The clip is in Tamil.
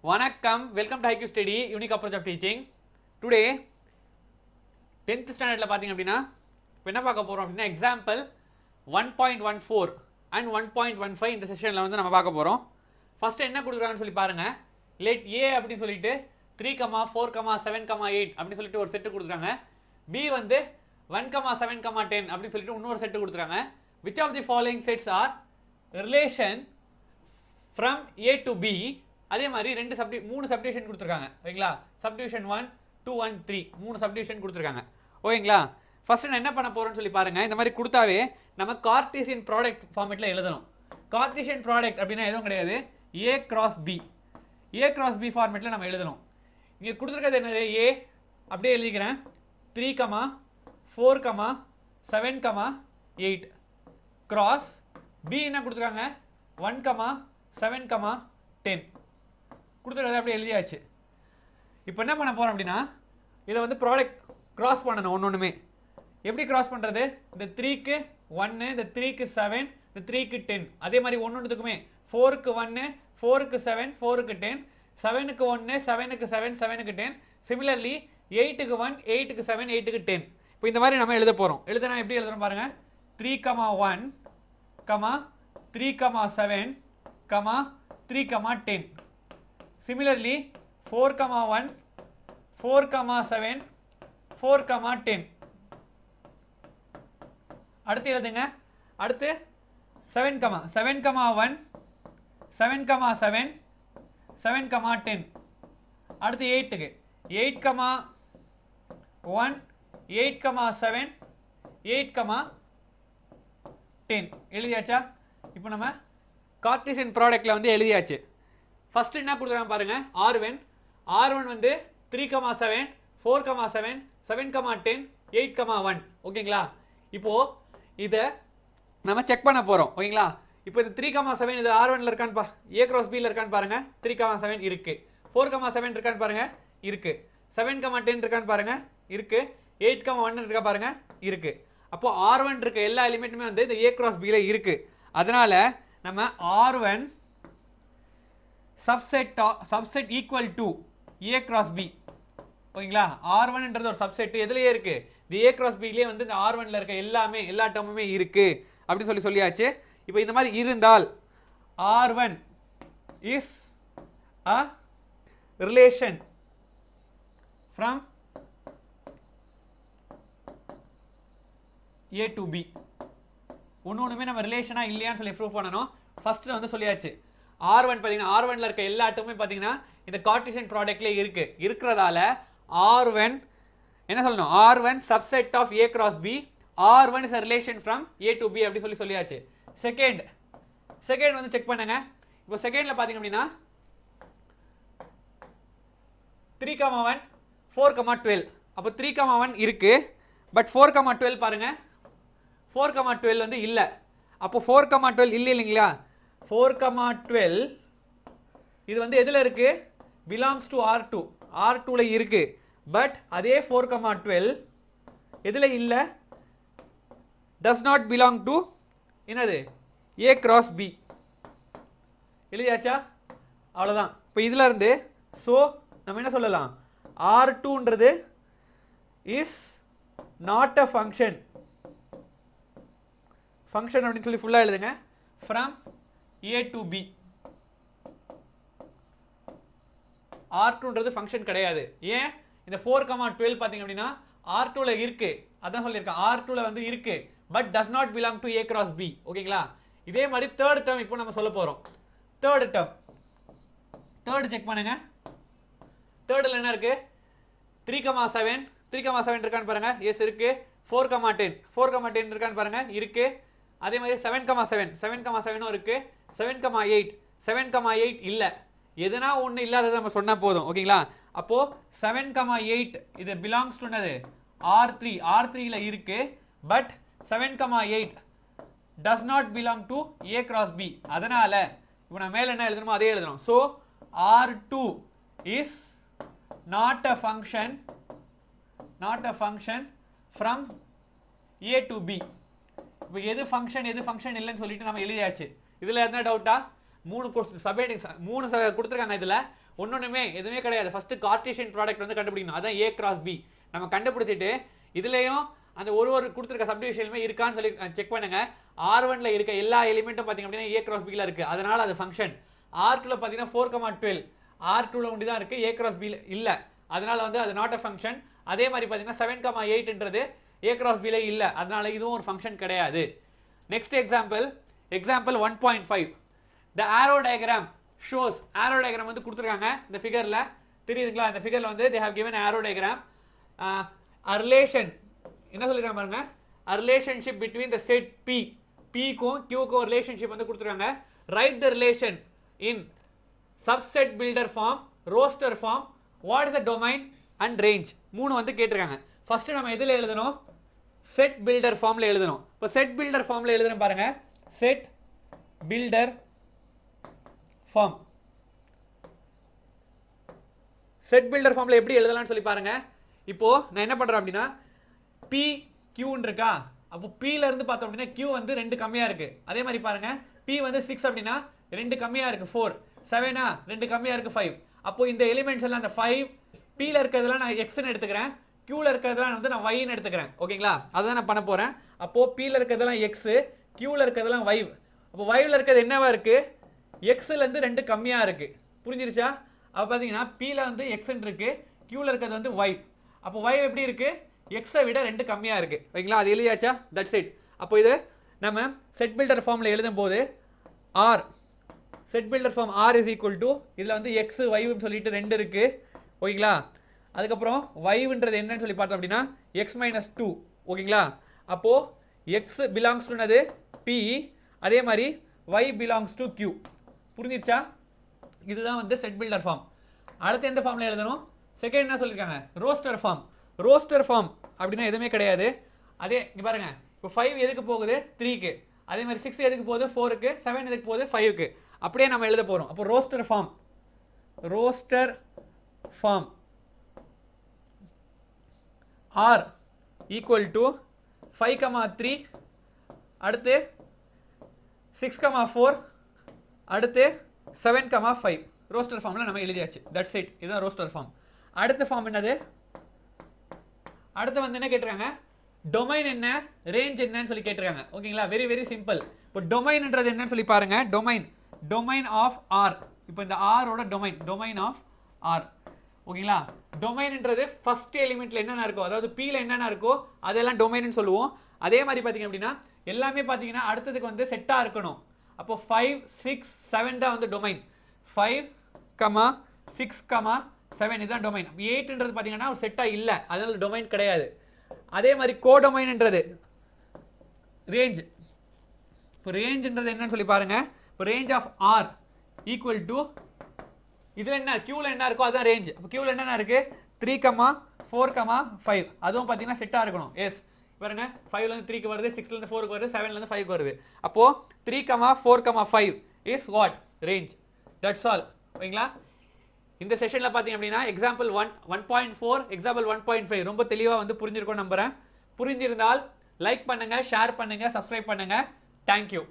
வணக்கம், welcome to IQ study unique approach of teaching. Today 10th ஸ்டாண்டர்டில் பார்த்தீங்க அப்படின்னா இப்போ என்ன பார்க்க போகிறோம் அப்படின்னா எக்ஸாம்பிள் 1.14 அண்ட் 1.15 இந்த செஷனில் வந்து நம்ம பார்க்க போகிறோம். ஃபஸ்ட்டு என்ன கொடுக்குறாங்கன்னு சொல்லி பாருங்கள். லெட் ஏ அப்படின்னு சொல்லிட்டு 3, 4, 7, 8 அப்படின்னு சொல்லிட்டு ஒரு செட்டு கொடுக்குறாங்க. பி வந்து 1, 7, 10 அப்படின்னு சொல்லிட்டு இன்னொரு செட்டு கொடுக்குறாங்க. Which of the following sets are relation from A to B. அதே மாதிரி மூணு சப்டிவிஷன் கொடுத்துருக்காங்க. ஓகேங்களா, சப்டிவிஷன் 1, 2, 1, 3 மூணு சப்டிவிஷன் கொடுத்துருக்காங்க. ஓகேங்களா, ஃபர்ஸ்ட் நான் என்ன பண்ண போறேன்னு சொல்லி பாருங்க. இந்த மாதிரி கொடுத்தாவே நம்ம கார்ட்டீசியன் ப்ராடக்ட் ஃபார்மேட்டில் எழுதணும். கார்ட்டீசியன் ப்ராடக்ட் அப்படின்னா எதுவும் கிடையாது, A cross B. A cross B ஃபார்மேட்டில் நம்ம எழுதணும். இங்கே கொடுத்துருக்கிறது என்னது, ஏ அப்படியே எழுதிக்கிறேன். 3, 4, 7, 8 கிராஸ் பி என்ன கொடுத்துருக்காங்க, 1, 7, 10 கொடுத்துருக்கறது அப்படியே எழுதியாச்சு. இப்போ என்ன பண்ண போகிறோம் அப்படின்னா இதை வந்து ப்ராடக்ட் கிராஸ் பண்ணணும். ஒன்றுமே எப்படி கிராஸ் பண்ணுறது, இந்த 3க்கு 1, இந்த 3க்கு 7, இந்த 3க்கு 10. அதே மாதிரி ஒன்றுத்துக்குமே 4க்கு 1, 4க்கு 7, 4க்கு 10, 7க்கு 1, 7க்கு 7, 7க்கு 10. சிமிலர்லி 8க்கு 1, 8க்கு 7, 8க்கு 10. இப்போ இந்த மாதிரி நம்ம எழுத போகிறோம். எழுதுனா எப்படி எழுதுறோம் பாருங்கள். 3, 1, 3, 7, 3, 10. Similarly 4, 1, 4, 7, 4, 10. அடுத்து எழுதுங்க. அடுத்து 7, 1, 7, 7, 10. அடுத்து 8க்கு 8, 1, 8, 7, 8, 10 எழுதியாச்சா? இப்போ நம்ம கார்ட்டீசியன் ப்ராடக்ட்ல வந்து எழுதியாச்சு. ஃபர்ஸ்ட் என்ன கொடுக்குறாங்க பாருங்க, R1 வந்து 3, 7, 4, 7, 7, 10, 8, 1. ஓகேங்களா, இப்போ இதை நம்ம செக் பண்ண போறோம். ஓகேங்களா, இப்போ இது 3, 7 இது R1ல இருக்கான்னு ஏ கிராஸ் பியில் இருக்கான்னு பாருங்க. 3, 7 இருக்கு. 4, 7 இருக்கான்னு பாருங்க, இருக்கு. 7, 10 இருக்கான்னு பாருங்க, இருக்கு. 8, 1 இருக்கா பாருங்க, இருக்கு. அப்போ R1 இருக்க எல்லா எலிமெண்ட்டுமே வந்து இந்த ஏ கிராஸ் பியில் இருக்கு. அதனால நம்ம R1 subset equal to A cross B. ஓகேங்களா, R1ன்றது ஒரு சப்செட் எதுலயே இருக்கு, இந்த ஏ கிராஸ் பிலேயே வந்து இந்த R1ல இருக்க எல்லா டேர்முமே இருக்கு அப்படின்னு சொல்லியாச்சு. இப்போ இந்த மாதிரி இருந்தால் R1 is a relation from A to B. ஒன்றுமே நம்ம ரிலேஷனா இல்லையான்னு சொல்லி ப்ரூவ் பண்ணணும். ஃபர்ஸ்ட் வந்து சொல்லியாச்சு. R1 பார்த்தீங்கன்னா R1ல இருக்க எல்லா டேர்முமே பார்த்தீங்கன்னா இந்த கார்ட்டீசியன் ப்ராடக்ட்லேயே இருக்கிறதால R1 என்ன சொல்லணும், R1 subset of A cross B. R1 is a relation from A to B அப்படி சொல்லியாச்சு. செகண்ட் வந்து செக் பண்ணுங்க. இப்போ செகண்ட்ல பார்த்தீங்க அப்படின்னா 3, 1, 4, 12. அப்போ 3, 1 இருக்கு. பட் 4, 12 பாருங்க, 4, 12 வந்து இல்லை. அப்போ 4, 12 இல்லை இல்லைங்களா. 4, 12 இது வந்து எதில் இருக்கு, பிலாங்ஸ் டு R2ல இருக்கு. பட் அதே 4, 12 எதில் இல்லை, does not belong to என்னது, A cross B. எழுதியாச்சா? அவ்வளோதான். இப்போ இதில் இருந்து ஸோ நம்ம என்ன சொல்லலாம், R2ன்றது இஸ் நாட் அ ஃபங்க்ஷன் அப்படின்னு சொல்லி ஃபுல்லாக எழுதுங்க. From A to B. R2ன்றது ஃபங்க்ஷன் கிடையாது. ஏன், இந்த 4, 12 பார்த்தீங்க அப்படின்னா R2ல இருக்கு. அதான் சொல்லியிருக்கேன், R2ல வந்து இருக்கு. But does not belong to A cross B. ஓகேங்களா, இதே மாதிரி தேர்ட் டேர்ம் இப்போ நம்ம சொல்ல போறோம். தேர்ட் செக் பண்ணுங்க. தேர்ட்ல என்ன இருக்கு, 3, 7 இருக்கான்னு பாருங்க, எஸ் இருக்கு. 4, 10 இருக்கான்னு பாருங்க, இருக்கு. அதே மாதிரி 7, இருக்கு. 7, 8 இல்ல. எதுனா ஒண்ணு இல்லாதது நம்ம சொன்னா போதும். ஓகேங்களா, அப்போ 7, 8 இது பிலாங்ஸ் டு என்னது, R3ல இருக்கு. But 7, 8 does not belong to A cross B. அதனால இப்போ நான் மேல என்ன எழுதணுமோ அதே எழுதணும். so R2 is not a function from A to B. இப்போ எது ஃபங்க்ஷன் இல்லைன்னு சொல்லிட்டு நம்ம எழுதியாச்சு. இதுல என்ன டவுட்டா, மூணு கொடுத்துருக்காங்க. இதுல ஒன்னொன்றுமே எதுவுமே கிடையாது. ஃபர்ஸ்ட் கார்ட்டீசியன் ப்ராடக்ட் வந்து கண்டுபிடிக்கணும். அதான் A cross B. நம்ம கண்டுபிடிச்சிட்டு இதுலேயும் அந்த ஒரு கொடுத்துருக்க சப்டிவிஷனுமே இருக்கான்னு சொல்லி செக் பண்ணுங்க. R1ல இருக்க எல்லா எலிமெண்ட்டும் பார்த்தீங்க அப்படின்னா A cross Bல இருக்கு, அதனால அது ஃபங்க்ஷன். R2ல பார்த்தீங்கன்னா 4,12 R2ல ஒண்டி தான் இருக்கு, A cross B இல்ல, அதனால வந்து அது நாட் அ ஃபங்க்ஷன். அதே மாதிரி பார்த்தீங்கன்னா 7,8ன்றது A cross Bல இல்ல, அதனால இதுவும் ஒரு ஃபங்க்ஷன் கிடையாது. Next example 1.5. The arrow diagram shows, arrow diagram வந்து கொடுத்துருக்காங்க இந்த ஃபிகர்ல, தெரியுதுங்களா? இந்த ஃபிகர்ல வந்து they have given arrow diagram. A relation என்ன சொல்லிருக்காங்க பாருங்க, a relationship between the set P, P-க்கும் Q-க்கும் ரிலேஷன்ஷிப் வந்து கொடுத்துருக்காங்க. Write the relation in subset builder form, roster form, what is the domain and range. மூணு வந்து கேட்டிருக்காங்க. ஃபர்ஸ்ட் நம்ம எதில் எழுதணும்? செட் பில்டர் ஃபார்ம்ல எழுதணும். இப்போ செட் பில்டர் ஃபார்ம்ல எழுதணும் பாருங்க. Set builder form, set builder ஃபார்ம்ல எப்படி எழுதலாம்னு சொல்லி பாருங்க. இப்போ நான் என்ன பண்றேன் அப்படின்னா P Q இருக்கா, அப்போ P ல இருந்து பார்த்தோம் அப்படின்னா Q வந்து 2 கம்மியா இருக்கு. அதே மாதிரி பாருங்க P வந்து 6 அப்படின்னா 2 கம்மியா இருக்கு 4, 7 2 கம்மியா இருக்கு 5. அப்போ இந்த எலிமெண்ட்ஸ் எல்லாம் அந்த 5 P ல இருக்கிறதெல்லாம் நான் X ன்னு எடுத்துக்கிறேன், Q ல இருக்கிறதெல்லாம் வந்து நான் Y ன்னு எடுத்துக்கிறேன். ஓகேங்களா? அதான் நான் பண்ண போறேன். அப்போ P ல இருக்கிறதெல்லாம் X, Q ல இருக்கிறதெல்லாம் Y. அப்போ Y ல இருக்கிறது என்னவா இருக்கு? X ல இருந்து 2 கம்மியா இருக்கு. புரிஞ்சிருச்சா? அப்போ பாத்தீங்கன்னா P ல வந்து X ன்னு இருக்கு, Q ல இருக்கிறது வந்து Y. அப்போ Y எப்படி இருக்கு? X விட 2 கம்மியா இருக்கு. ஓகேங்களா? அது எழுதியாச்சா? That's it. அப்போ இது நம்ம செட் பில்டர் ஃபார்ம்ல எழுதும்போது R, set builder form R is equal to, இதுல வந்து X Y ன்னு சொல்லிட்டு 2 இருக்கு. ஓகேங்களா? அதுக்கப்புறம் Y-ன்றது என்னன்னு சொல்லி பார்த்தோம் அப்படின்னா X minus 2. ஓகேங்களா? அப்போ X belongs to என்னது? P. அதே மாதிரி Y belongs to Q. புரிஞ்சிருச்சா? இதுதான் வந்து செட் பில்டர் ஃபார்ம். அடுத்து எந்த ஃபார்ம்ல எழுதணும்? செகண்ட் என்ன சொல்லியிருக்காங்க? Roster form. ரோஸ்டர் ஃபார்ம் அப்படின்னா எதுவுமே கிடையாது. அதே இங்க பாருங்க, இப்போ 5 எதுக்கு போகுது? 3க்கு. அதே மாதிரி 6 எதுக்கு போகுது? 4க்கு. 7 எதுக்கு போகுது? 5க்கு. அப்படியே நம்ம எழுத போறோம். அப்போ roster form, roster form R equal to 5,3, அடுத்து 6,4, அடுத்து 7,5. ரோஸ்டர் ஃபார்ம்ல நம்ம எழுதியாச்சு. That's it. இதுதான் ரோஸ்டர் ஃபார்ம். அடுத்த ஃபார்ம் என்னது? அடுத்து வந்து என்ன கேட்டிருக்காங்க? டொமைன் என்ன, ரேஞ்ச் என்னன்னு சொல்லி கேட்டிருக்காங்க. ஓகேங்களா? Very very simple. இப்போ டொமைன்ன்றது என்னன்னு சொல்லி பாருங்க. Domain of R. இப்போ இந்த R ஓட டொமைன் ஆஃப் R. ஓகேங்களா? டொமைன்ன்றது ஃபர்ஸ்ட் எலிமெண்ட்ல என்னென்ன இருக்கோ, அதாவது P ல என்னென்ன இருக்கோ அதெல்லாம் டொமைன்னு சொல்லுவோம். அதே மாதிரி பார்த்தீங்க அப்படின்னா எல்லாமே பார்த்தீங்கன்னா அடுத்ததுக்கு வந்து செட்டாக இருக்கணும். அப்போ 5, 6, 7 தான் வந்து டொமைன். 5, 6, 7 இதுதான் டொமைன். 8ன்றது பார்த்தீங்கன்னா ஒரு செட்டாக இல்லை, அதனால டொமைன் கிடையாது. அதே மாதிரி கோடொமைன்ன்றது ரேஞ்ச். இப்போ ரேஞ்ச்ன்றது என்னன்னு சொல்லி பாருங்க. இப்போ range of R equal to, இதில் என்ன Qல என்ன இருக்கோ அதுதான் ரேஞ்ச். அப்போ Qல என்னென்ன இருக்கு? 3, 4, 5. அதுவும் பார்த்தீங்கன்னா செட்டாக இருக்கணும். எஸ் பாருங்க, 5ல இருந்து 3க்கு வருது, 6ல இருந்து 4க்கு வருது, 7ல இருந்து 5க்கு வருது. அப்போ 3, 4, 5 is what? Range. That's all. ஓகேங்களா? இந்த செஷன்ல பார்த்தீங்க அப்படின்னா எக்ஸாம்பிள் 1.4, எக்ஸாம்பிள் 1.5 ரொம்ப தெளிவாக வந்து புரிஞ்சிருக்கும் நம்புறேன். புரிஞ்சிருந்தால் லைக் பண்ணுங்க, ஷேர் பண்ணுங்க, சப்ஸ்கிரைப் பண்ணுங்க. தேங்க்யூ.